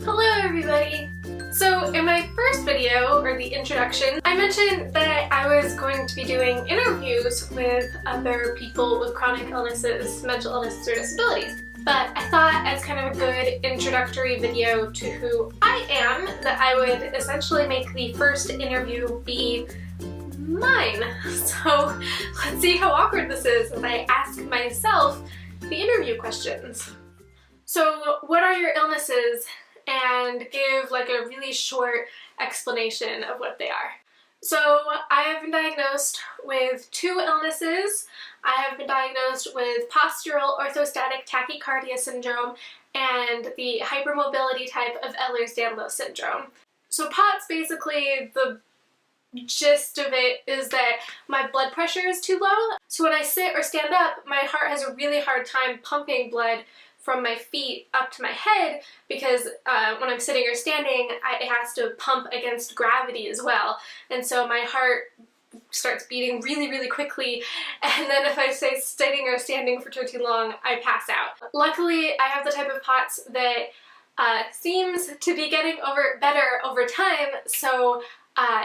Hello everybody! So in my first video, or the introduction, I mentioned that I was going to be doing interviews with other people with chronic illnesses, mental illnesses, or disabilities. But I thought as kind of a good introductory video to who I am, that I would essentially make the first interview be mine. So let's see how awkward this is as I ask myself the interview questions. So what are your illnesses? And give like a really short explanation of what they are. So I have been diagnosed with 2 illnesses. I have been diagnosed with postural orthostatic tachycardia syndrome and the hypermobility type of Ehlers-Danlos syndrome. So POTS, basically the gist of it is that my blood pressure is too low. So when I sit or stand up, my heart has a really hard time pumping blood from my feet up to my head because when I'm sitting or standing, it has to pump against gravity as well. And so my heart starts beating really, really quickly, and then if I stay sitting or standing for too long, I pass out. Luckily, I have the type of POTS that seems to be getting better over time, so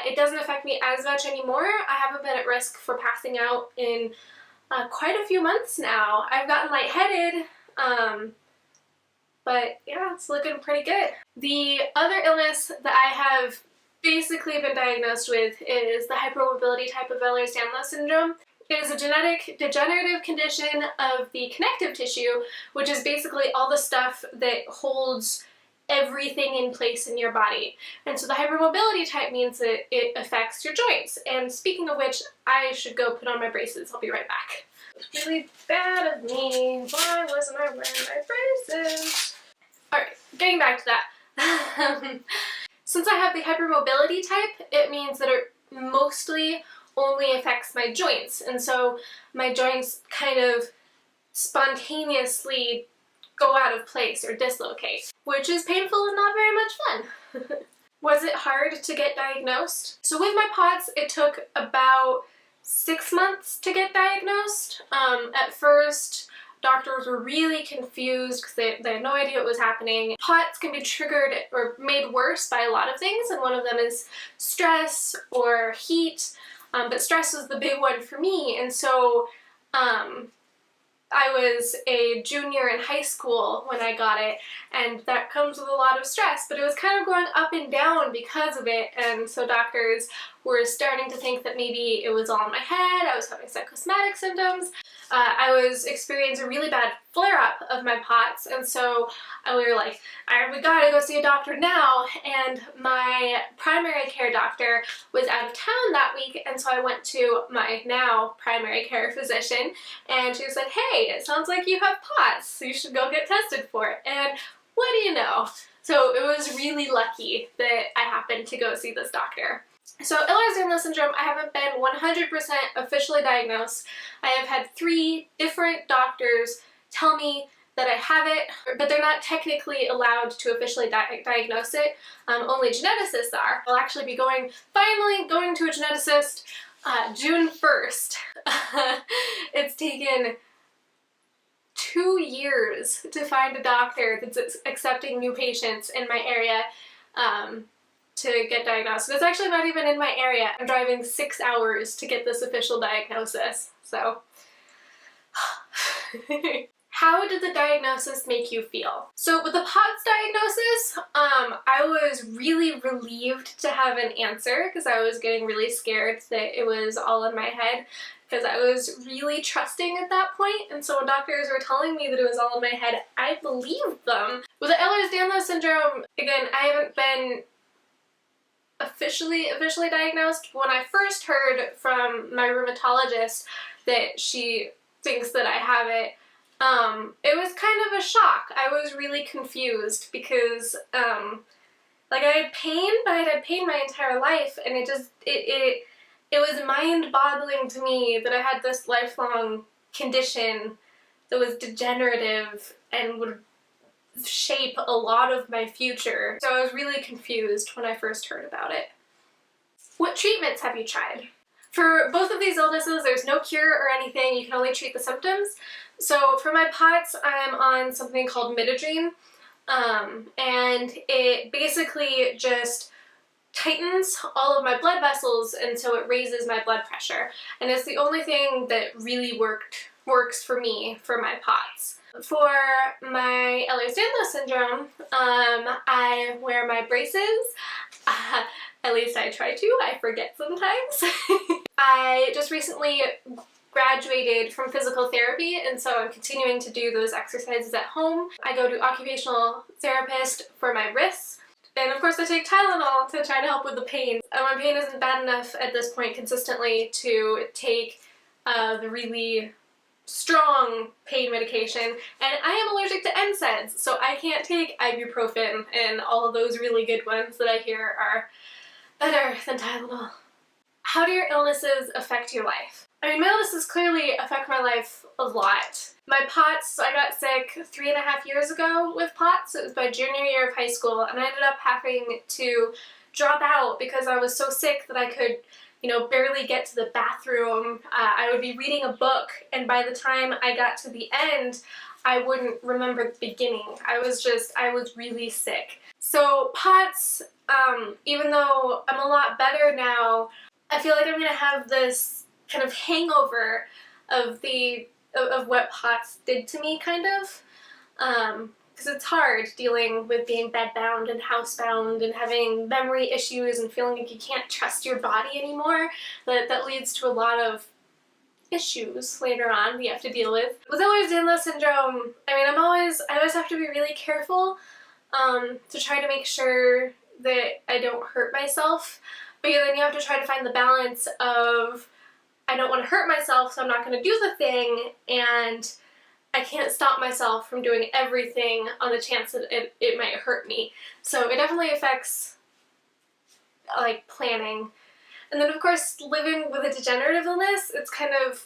it doesn't affect me as much anymore. I haven't been at risk for passing out in quite a few months now. I've gotten lightheaded, but yeah, it's looking pretty good. The other illness that I have basically been diagnosed with is the hypermobility type of Ehlers-Danlos syndrome. It is a genetic degenerative condition of the connective tissue, which is basically all the stuff that holds everything in place in your body. And so the hypermobility type means that it affects your joints. And speaking of which, I should go put on my braces. I'll be right back. Really bad of me. Why wasn't I wearing my braces? Alright, getting back to that. Since I have the hypermobility type, it means that it mostly only affects my joints. And so my joints kind of spontaneously go out of place or dislocate, which is painful and not very much fun. Was it hard to get diagnosed? So with my POTS, it took about 6 months to get diagnosed. At first, doctors were really confused because they had no idea what was happening. POTS can be triggered or made worse by a lot of things, and one of them is stress or heat, but stress was the big one for me, and so I was a junior in high school when I got it, and that comes with a lot of stress, but it was kind of going up and down because of it, and so doctors were starting to think that maybe it was all in my head, I was having psychosomatic symptoms. I was experiencing a really bad flare-up of my POTS, and so we were like, we gotta go see a doctor now, and my primary care doctor was out of town that week, and so I went to my now primary care physician, and she said, hey, it sounds like you have POTS, so you should go get tested for it, and what do you know? So it was really lucky that I happened to go see this doctor. So Ehlers-Danlos syndrome, I haven't been 100% officially diagnosed. I have had 3 different doctors tell me that I have it, but they're not technically allowed to officially diagnose it. Only geneticists are. I'll actually be finally going to a geneticist June 1st. It's taken 2 years to find a doctor that's accepting new patients in my area to get diagnosed. It's actually not even in my area. I'm driving 6 hours to get this official diagnosis, so. How did the diagnosis make you feel? So with the POTS diagnosis, I was really relieved to have an answer because I was getting really scared that it was all in my head because I was really trusting at that point, and so when doctors were telling me that it was all in my head, I believed them. With the Ehlers-Danlos syndrome, again, I haven't been officially diagnosed. When I first heard from my rheumatologist that she thinks that I have it, it was kind of a shock. I was really confused because like I had pain, but I had pain my entire life, and it was mind-boggling to me that I had this lifelong condition that was degenerative and would shape a lot of my future. So I was really confused when I first heard about it. What treatments have you tried? For both of these illnesses, there's no cure or anything. You can only treat the symptoms. So for my POTS, I'm on something called midodrine. and it basically just tightens all of my blood vessels, and so it raises my blood pressure. And it's the only thing that really works for me for my POTS. For my Ehlers-Danlos syndrome, I wear my braces. At least I try to. I forget sometimes. I just recently graduated from physical therapy, and so I'm continuing to do those exercises at home. I go to occupational therapist for my wrists. And of course I take Tylenol to try to help with the pain. My pain isn't bad enough at this point consistently to take the really strong pain medication, and I am allergic to NSAIDs, so I can't take ibuprofen and all of those really good ones that I hear are better than Tylenol. How do your illnesses affect your life? I mean, my illnesses clearly affect my life a lot. My POTS, I got sick 3.5 years ago with POTS. It was my junior year of high school, and I ended up having to drop out because I was so sick that I could, barely get to the bathroom. I would be reading a book, and by the time I got to the end, I wouldn't remember the beginning. I was really sick. So POTS, even though I'm a lot better now, I feel like I'm gonna have this kind of hangover of what POTS did to me, kind of. Because it's hard dealing with being bedbound and housebound and having memory issues and feeling like you can't trust your body anymore. That leads to a lot of issues later on that you have to deal with. With Ehlers-Danlos syndrome, I mean, I always have to be really careful to try to make sure that I don't hurt myself. But then you have to try to find the balance of, I don't want to hurt myself, so I'm not going to do the thing, and I can't stop myself from doing everything on the chance that it might hurt me. So it definitely affects, like, planning. And then, of course, living with a degenerative illness, it's kind of,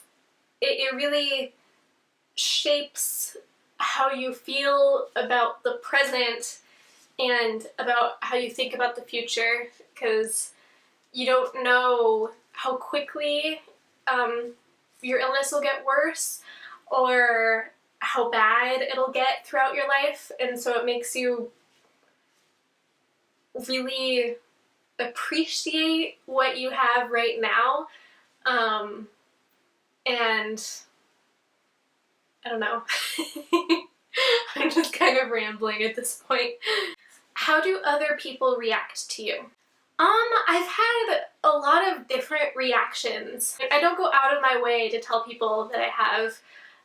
it really shapes how you feel about the present and about how you think about the future, because you don't know how quickly your illness will get worse or how bad it'll get throughout your life, and so it makes you really appreciate what you have right now, and I don't know. I'm just kind of rambling at this point. How do other people react to you? I've had a lot of different reactions. I don't go out of my way to tell people that I have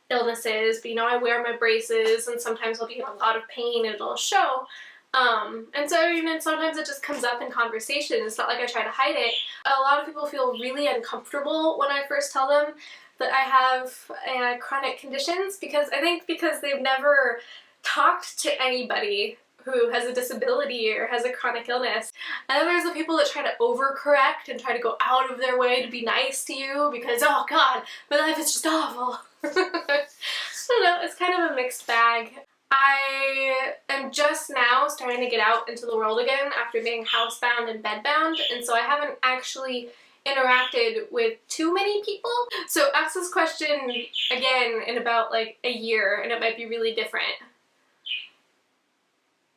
illnesses, but I wear my braces, and sometimes I'll be in a lot of pain and it'll show. And so, sometimes it just comes up in conversation. It's not like I try to hide it. A lot of people feel really uncomfortable when I first tell them that I have chronic conditions, because they've never talked to anybody who has a disability or has a chronic illness. And then there's the people that try to overcorrect and try to go out of their way to be nice to you because, oh god, my life is just awful. I don't know, it's kind of a mixed bag. I am just now starting to get out into the world again after being housebound and bedbound, and so I haven't actually interacted with too many people. So ask this question again in about like a year and it might be really different.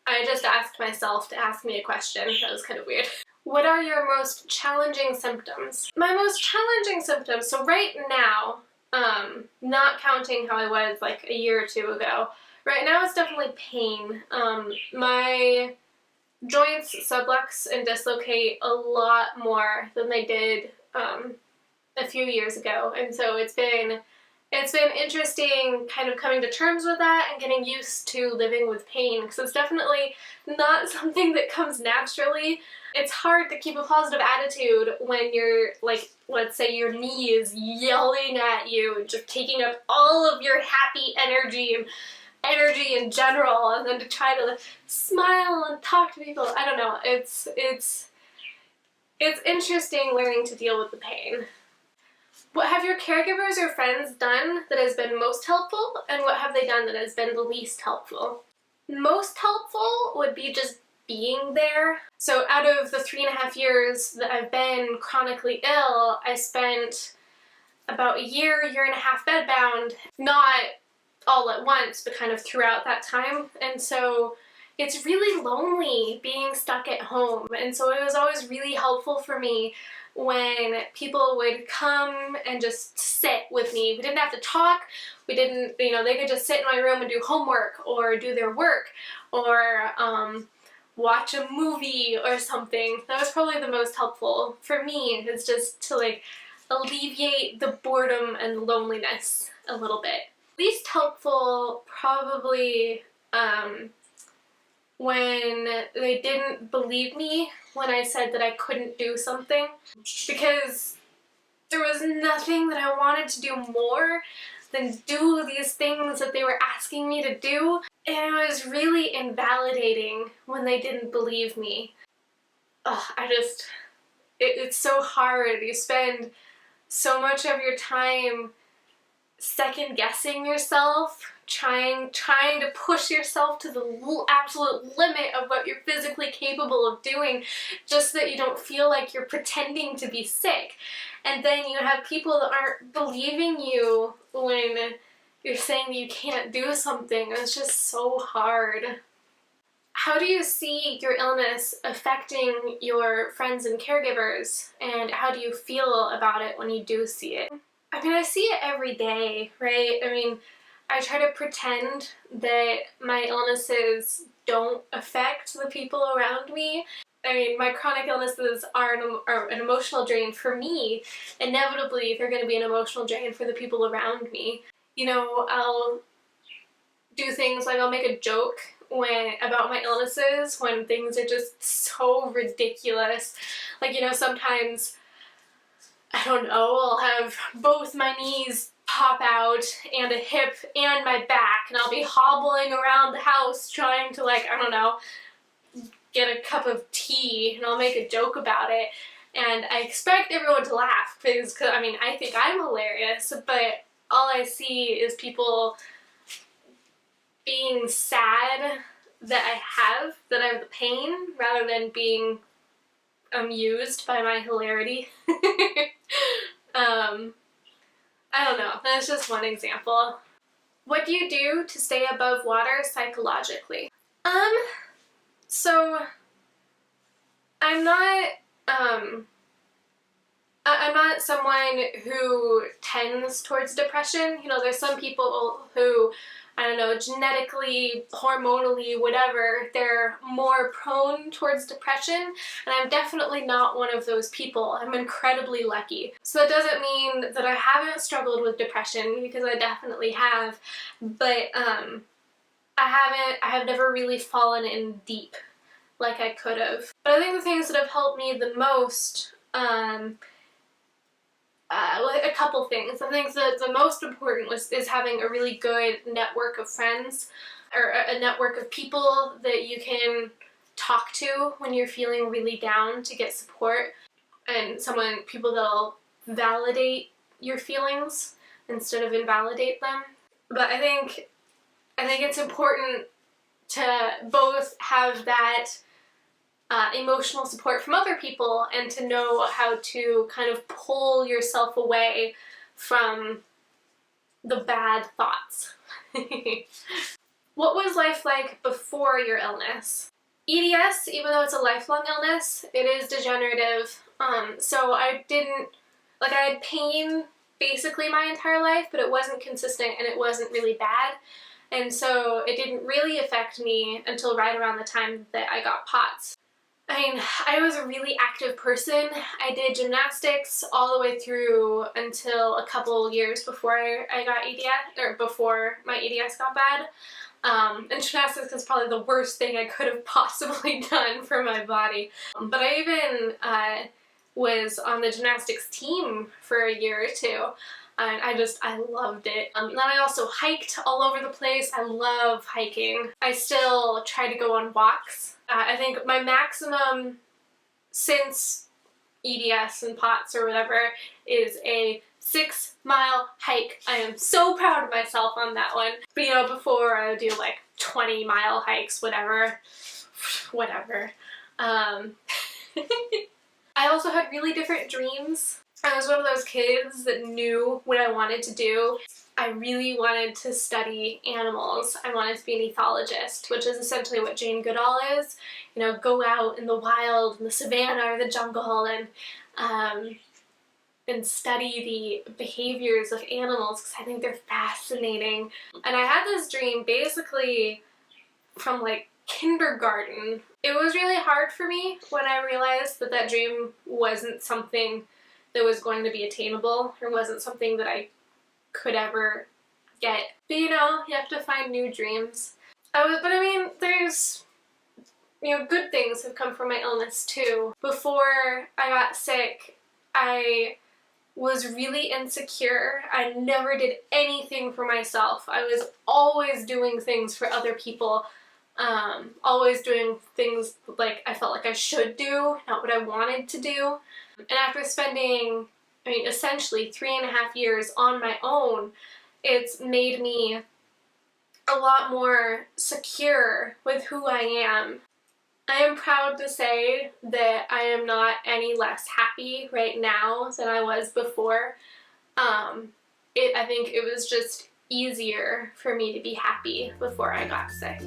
I just asked myself to ask me a question. That was kind of weird. What are your most challenging symptoms? My most challenging symptoms, so right now, not counting how I was like a year or two ago, right now it's definitely pain. My joints sublux and dislocate a lot more than they did a few years ago, and so it's been interesting kind of coming to terms with that and getting used to living with pain, because it's definitely not something that comes naturally. It's hard to keep a positive attitude when you're, like, let's say your knee is yelling at you and just taking up all of your happy energy and energy in general, and then to try to smile and talk to people. I don't know. It's interesting learning to deal with the pain. What have your caregivers or friends done that has been most helpful, and what have they done that has been the least helpful? Most helpful would be just being there. So out of the 3.5 years that I've been chronically ill, I spent about a year and a half bedbound, not all at once, but kind of throughout that time. And so it's really lonely being stuck at home, and so it was always really helpful for me when people would come and just sit with me. We didn't have to talk, we didn't, you know, they could just sit in my room and do homework or do their work or watch a movie or something. That was probably the most helpful for me, is just to like alleviate the boredom and loneliness a little bit. Least helpful probably when they didn't believe me when I said that I couldn't do something, because there was nothing that I wanted to do more than do these things that they were asking me to do, and it was really invalidating when they didn't believe me. Ugh, it's so hard. You spend so much of your time second guessing yourself, trying to push yourself to the absolute limit of what you're physically capable of doing, just so that you don't feel like you're pretending to be sick. And then you have people that aren't believing you when you're saying that you can't do something. It's just so hard. How do you see your illness affecting your friends and caregivers, and how do you feel about it when you do see it? I mean, I see it every day, right? I mean, I try to pretend that my illnesses don't affect the people around me. I mean, my chronic illnesses are an emotional drain for me. Inevitably, they're going to be an emotional drain for the people around me. You know, I'll do things like I'll make a joke about my illnesses when things are just so ridiculous. Like, you know, sometimes, I don't know, I'll have both my knees pop out and a hip and my back, and I'll be hobbling around the house trying to, like, I don't know, get a cup of tea, and I'll make a joke about it, and I expect everyone to laugh because I mean, I think I'm hilarious, but all I see is people being sad that I have the pain, rather than being amused by my hilarity. I don't know, that's just one example. What do you do to stay above water psychologically? So I'm not someone who tends towards depression. You know, there's some people who, I don't know, genetically, hormonally, whatever, they're more prone towards depression, and I'm definitely not one of those people. I'm incredibly lucky. So that doesn't mean that I haven't struggled with depression, because I definitely have, but I have never really fallen in deep like I could have. But I think the things that have helped me the most, a couple things. I think the most important is having a really good network of friends, or a network of people that you can talk to when you're feeling really down to get support, and people that'll validate your feelings instead of invalidate them. But I think it's important to both have that emotional support from other people, and to know how to kind of pull yourself away from the bad thoughts. What was life like before your illness? EDS, even though it's a lifelong illness, it is degenerative. So I had pain basically my entire life, but it wasn't consistent and it wasn't really bad. And so it didn't really affect me until right around the time that I got POTS. I mean, I was a really active person. I did gymnastics all the way through until a couple years before I got EDS, or before my EDS got bad. And gymnastics is probably the worst thing I could have possibly done for my body. But I even was on the gymnastics team for a year or two. And I loved it. Then I also hiked all over the place. I love hiking. I still try to go on walks. I think my maximum since EDS and POTS or whatever is a 6-mile hike. I am so proud of myself on that one. But you know, before I would do like 20-mile hikes, whatever. I also had really different dreams. I was one of those kids that knew what I wanted to do. I really wanted to study animals. I wanted to be an ethologist, which is essentially what Jane Goodall is. You know, go out in the wild, in the savannah or the jungle, and study the behaviors of animals because I think they're fascinating. And I had this dream basically from like kindergarten. It was really hard for me when I realized that that dream wasn't something that was going to be attainable or wasn't something that I could ever get. But you know, you have to find new dreams. But I mean, there's, you know, good things have come from my illness too. Before I got sick, I was really insecure. I never did anything for myself. I was always doing things for other people. Always doing things like I felt like I should do, not what I wanted to do. And after spending, I mean, essentially 3.5 years on my own, it's made me a lot more secure with who I am. I am proud to say that I am not any less happy right now than I was before. I think it was just easier for me to be happy before I got sick.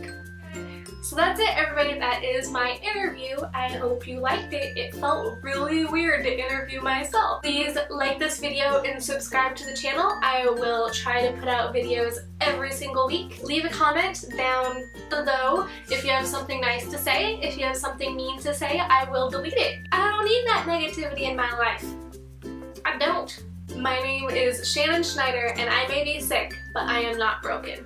So that's it, everybody. That is my interview. I hope you liked it. It felt really weird to interview myself. Please like this video and subscribe to the channel. I will try to put out videos every single week. Leave a comment down below if you have something nice to say. If you have something mean to say, I will delete it. I don't need that negativity in my life. I don't. My name is Shannon Schneider, and I may be sick, but I am not broken.